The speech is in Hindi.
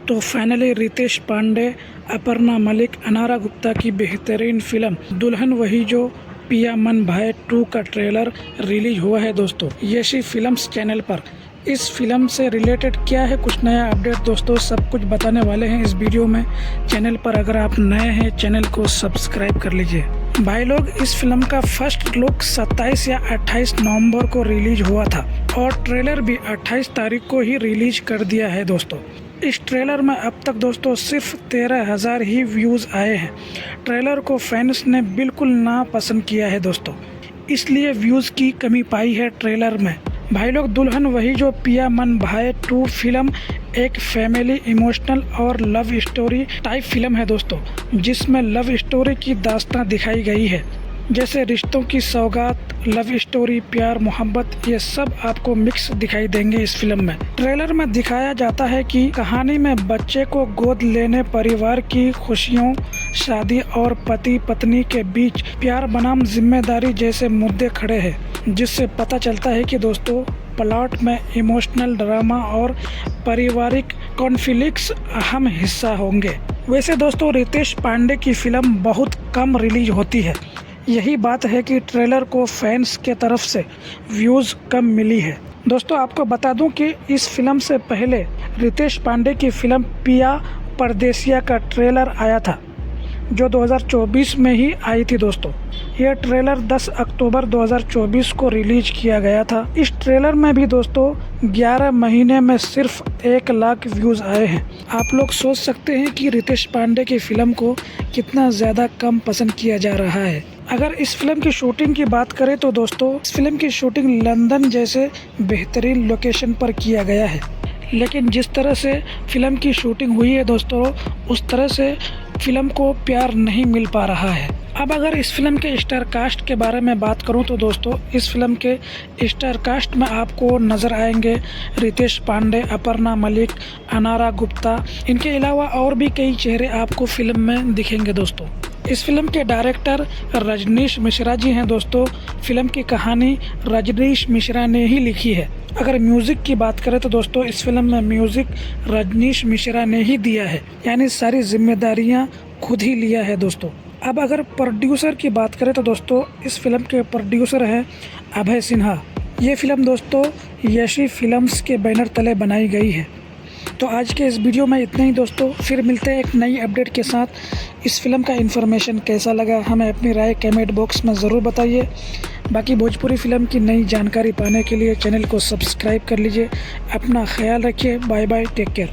तो फाइनली रितेश पांडे, अपर्णा मलिक, अनारा गुप्ता की बेहतरीन फिल्म दुल्हन वही जो पिया मन भाए 2 का ट्रेलर रिलीज हुआ है दोस्तों, यशी फिल्म्स चैनल पर। इस फिल्म से रिलेटेड क्या है कुछ नया अपडेट दोस्तों, सब कुछ बताने वाले हैं इस वीडियो में। चैनल पर अगर आप नए हैं चैनल को सब्सक्राइब कर लीजिए। भाई लोग, इस फिल्म का फर्स्ट लुक 27 या 28 नवंबर को रिलीज हुआ था और ट्रेलर भी 28 तारीख को ही रिलीज कर दिया है दोस्तों। इस ट्रेलर में अब तक दोस्तों सिर्फ 13,000 ही व्यूज़ आए हैं। ट्रेलर को फैंस ने बिल्कुल नापसंद किया है दोस्तों, इसलिए व्यूज़ की कमी पाई है ट्रेलर में। भाई लोग, दुल्हन वही जो पिया मन भाए 2 फिल्म एक फैमिली इमोशनल और लव स्टोरी टाइप फिल्म है दोस्तों, जिसमें लव स्टोरी की दास्तां दिखाई गई है, जैसे रिश्तों की सौगात, लव स्टोरी, प्यार, मोहब्बत, ये सब आपको मिक्स दिखाई देंगे इस फिल्म में। ट्रेलर में दिखाया जाता है कि कहानी में बच्चे को गोद लेने, परिवार की खुशियों, शादी और पति पत्नी के बीच प्यार बनाम जिम्मेदारी जैसे मुद्दे खड़े हैं, जिससे पता चलता है कि दोस्तों प्लॉट में इमोशनल ड्रामा और पारिवारिक कॉन्फ्लिक्ट्स अहम हिस्सा होंगे। वैसे दोस्तों रितेश पांडे की फिल्म बहुत कम रिलीज होती है, यही बात है कि ट्रेलर को फैंस के तरफ से व्यूज़ कम मिली है। दोस्तों आपको बता दूं कि इस फिल्म से पहले रितेश पांडे की फिल्म पिया परदेसिया का ट्रेलर आया था, जो 2024 में ही आई थी दोस्तों। यह ट्रेलर 10 अक्टूबर 2024 को रिलीज किया गया था। इस ट्रेलर में भी दोस्तों 11 महीने में सिर्फ 1 लाख व्यूज़ आए हैं। आप लोग सोच सकते हैं कि रितेश पांडे की फिल्म को कितना ज़्यादा कम पसंद किया जा रहा है। अगर इस फिल्म की शूटिंग की बात करें तो दोस्तों इस फिल्म की शूटिंग लंदन जैसे बेहतरीन लोकेशन पर किया गया है, लेकिन जिस तरह से फिल्म की शूटिंग हुई है दोस्तों, उस तरह से फिल्म को प्यार नहीं मिल पा रहा है। अब अगर इस फिल्म के स्टार कास्ट के बारे में बात करूं तो दोस्तों इस फिल्म के स्टार कास्ट में आपको नज़र आएंगे रितेश पांडे, अपर्णा मलिक, अनारा गुप्ता। इनके अलावा और भी कई चेहरे आपको फिल्म में दिखेंगे दोस्तों। इस फिल्म के डायरेक्टर रजनीश मिश्रा जी हैं दोस्तों। फिल्म की कहानी रजनीश मिश्रा ने ही लिखी है। अगर म्यूज़िक की बात करें तो दोस्तों इस फिल्म में म्यूज़िक रजनीश मिश्रा ने ही दिया है, यानी सारी जिम्मेदारियां खुद ही लिया है दोस्तों। अब अगर प्रोड्यूसर की बात करें तो दोस्तों इस फिल्म के प्रोड्यूसर हैं अभय सिन्हा। ये फिल्म दोस्तों यशी फिल्म्स के बैनर तले बनाई गई है। तो आज के इस वीडियो में इतना ही दोस्तों, फिर मिलते हैं एक नई अपडेट के साथ। इस फिल्म का इन्फॉर्मेशन कैसा लगा हमें अपनी राय कमेंट बॉक्स में ज़रूर बताइए। बाकी भोजपुरी फिल्म की नई जानकारी पाने के लिए चैनल को सब्सक्राइब कर लीजिए। अपना ख्याल रखिए। Bye bye, take care.